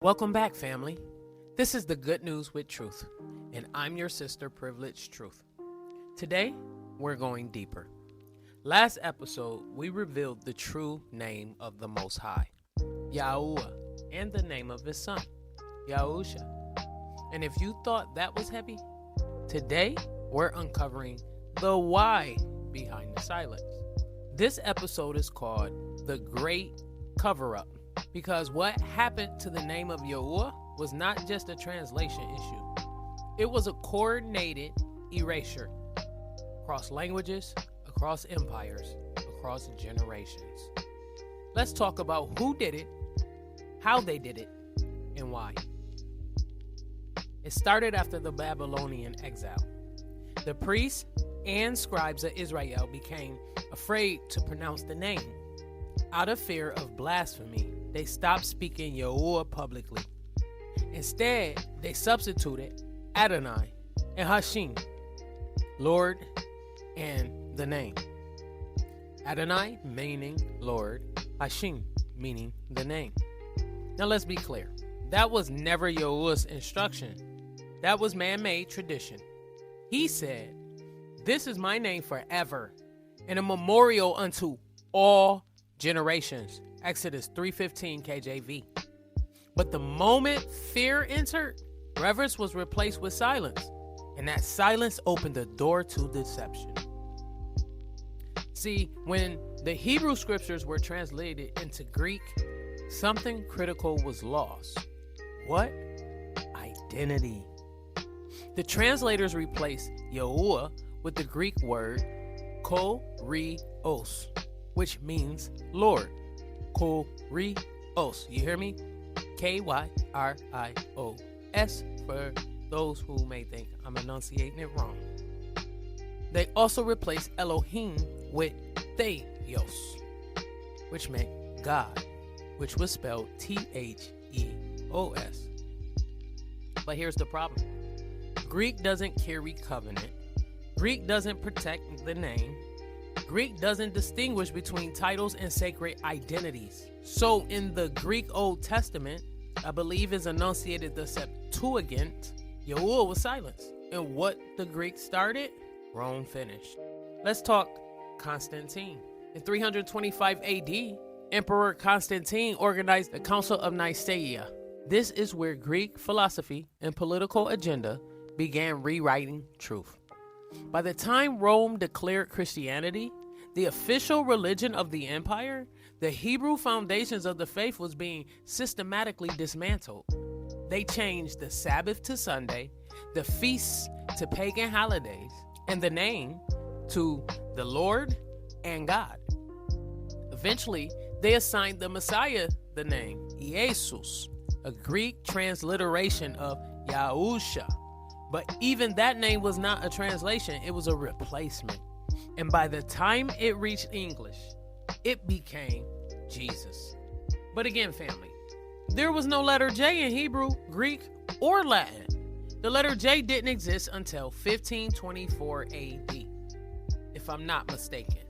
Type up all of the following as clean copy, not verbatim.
Welcome back, family. This is the Good News with Truth, and I'm your sister, Privileged Truth. Today, we're going deeper. Last episode, we revealed the true name of the Most High, Yahuah, and the name of his son, Yahusha. And if you thought that was heavy, today we're uncovering the why behind the silence. This episode is called The Great Cover-Up, because what happened to the name of Yahuah was not just a translation issue. It was a coordinated erasure across languages, across empires, across generations. Let's talk about who did it, how they did it, and why. It started after the Babylonian exile. The priests and scribes of Israel became afraid to pronounce the name. Out of fear of blasphemy, they stopped speaking Yahuah publicly. Instead, they substituted Adonai and Hashem, Lord, and the name. Adonai meaning Lord, Hashem meaning the name. Now let's be clear. That was never Yahuah's instruction. That was man-made tradition. He said, "This is my name forever, and a memorial unto all generations." Exodus 3:15 KJV. But the moment fear entered, reverence was replaced with silence, and that silence opened the door to deception. See, when the Hebrew scriptures were translated into Greek, something critical was lost. What? Identity. The translators replaced Yahuah with the Greek word Kyrios, which means Lord. Kyrios. You hear me? Kyrios, for those who may think I'm enunciating it wrong. They also replaced Elohim with Theos, which meant God, which was spelled Theos. But here's the problem. Greek doesn't carry covenant. Greek doesn't protect the name. Greek doesn't distinguish between titles and sacred identities. So in the Greek Old Testament, I believe is enunciated the Septuagint, Yahuah was silenced. And what the Greeks started, Rome finished. Let's talk Constantine. In 325 AD, Emperor Constantine organized the Council of Nicaea. This is where Greek philosophy and political agenda began rewriting truth. By the time Rome declared Christianity the official religion of the empire, the Hebrew foundations of the faith was being systematically dismantled. They changed the Sabbath to Sunday, the feasts to pagan holidays, and the name to the Lord and God. Eventually, they assigned the Messiah the name Jesus, a Greek transliteration of Yahusha. But even that name was not a translation, it was a replacement. And by the time it reached English, it became Jesus. But again, family, there was no letter J in Hebrew, Greek, or Latin. The letter J didn't exist until 1524 AD, if I'm not mistaken.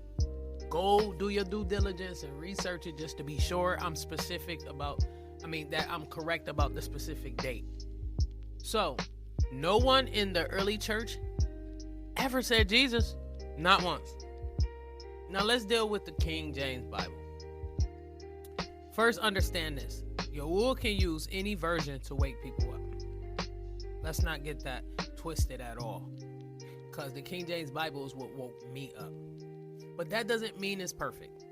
Go do your due diligence and research it just to be sure I'm that I'm correct about the specific date. So, no one in the early church ever said Jesus, not once. Now let's deal with the King James Bible. First, understand this. Yahuah can use any version to wake people up. Let's not get that twisted at all, because the King James Bible is what woke me up. But that doesn't mean it's perfect.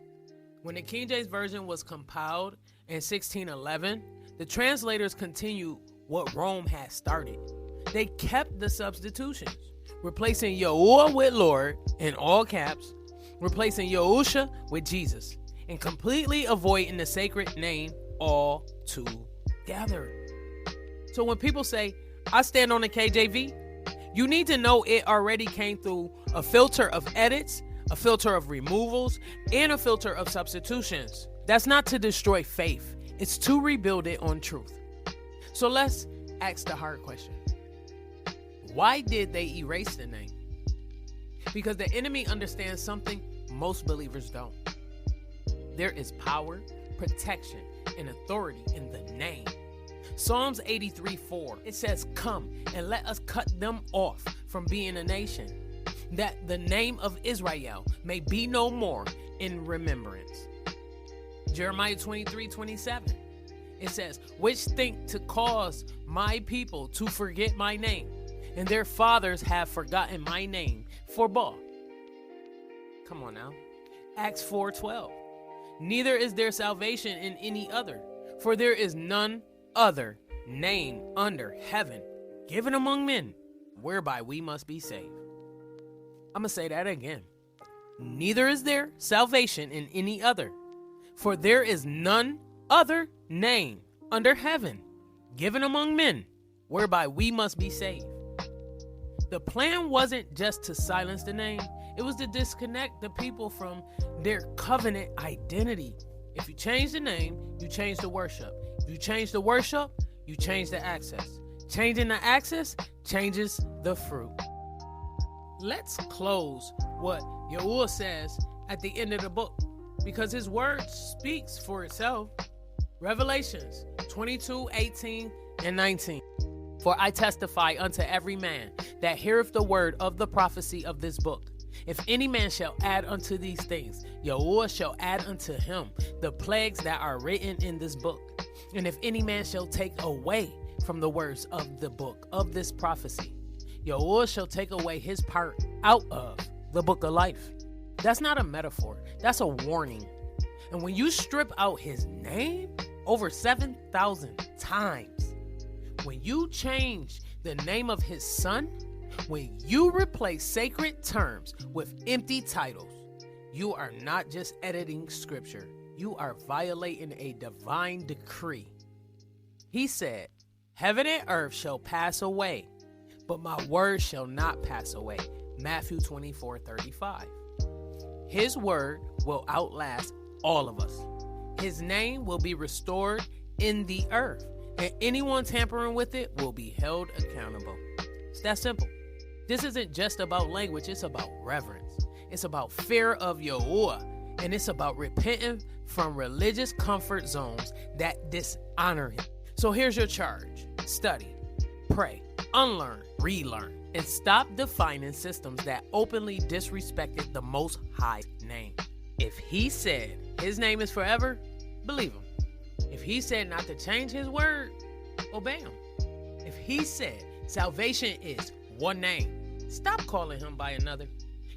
When the King James Version was compiled in 1611, the translators continued what Rome had started. They kept the substitutions, replacing Yahuah with Lord in all caps, replacing Yahusha with Jesus, and completely avoiding the sacred name altogether. So when people say, I stand on the KJV, you need to know it already came through a filter of edits, a filter of removals, and a filter of substitutions. That's not to destroy faith. It's to rebuild it on truth. So let's ask the hard question. Why did they erase the name? Because the enemy understands something most believers don't. There is power, protection, and authority in the name. Psalms 83:4, it says, "Come and let us cut them off from being a nation, that the name of Israel may be no more in remembrance." Jeremiah 23:27, it says, "Which think to cause my people to forget my name, and their fathers have forgotten my name for Baal." Come on now. Acts 4:12, "Neither is there salvation in any other, for there is none other name under heaven given among men whereby we must be saved." I'm going to say that again. "Neither is there salvation in any other, for there is none other name under heaven given among men whereby we must be saved." The plan wasn't just to silence the name. It was to disconnect the people from their covenant identity. If you change the name, you change the worship. If you change the worship, you change the access. Changing the access changes the fruit. Let's close what Yahuah says at the end of the book, because his word speaks for itself. Revelations 22:18 and 19. "For I testify unto every man that heareth the word of the prophecy of this book. If any man shall add unto these things, Yahuah shall add unto him the plagues that are written in this book. And if any man shall take away from the words of the book of this prophecy, Yahuah shall take away his part out of the book of life." That's not a metaphor. That's a warning. And when you strip out his name over 7,000 times, when you change the name of his son, when you replace sacred terms with empty titles, you are not just editing scripture. You are violating a divine decree. He said, "Heaven and earth shall pass away, but my word shall not pass away." Matthew 24:35. His word will outlast all of us. His name will be restored in the earth, and anyone tampering with it will be held accountable. It's that simple. This isn't just about language, it's about reverence. It's about fear of Yahuah, and it's about repenting from religious comfort zones that dishonor him. So here's your charge. Study, pray, unlearn, relearn, and stop defining systems that openly disrespected the Most High name. If he said his name is forever, believe him. If he said not to change his word, obey him. If he said salvation is one name, stop calling him by another.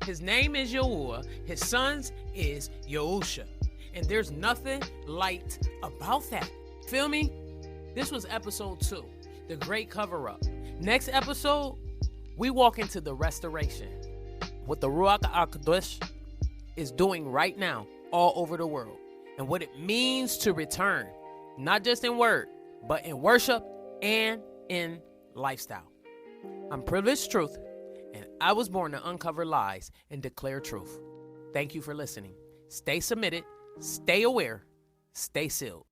His name is Yahuah. His son's is Yahusha. And there's nothing light about that. Feel me? This was episode 2, the great cover-up. Next episode, we walk into the restoration. What the Ruach HaKodesh is doing right now all over the world. And what it means to return, not just in word, but in worship and in lifestyle. I'm Privileged Truth, and I was born to uncover lies and declare truth. Thank you for listening. Stay submitted, stay aware, stay sealed.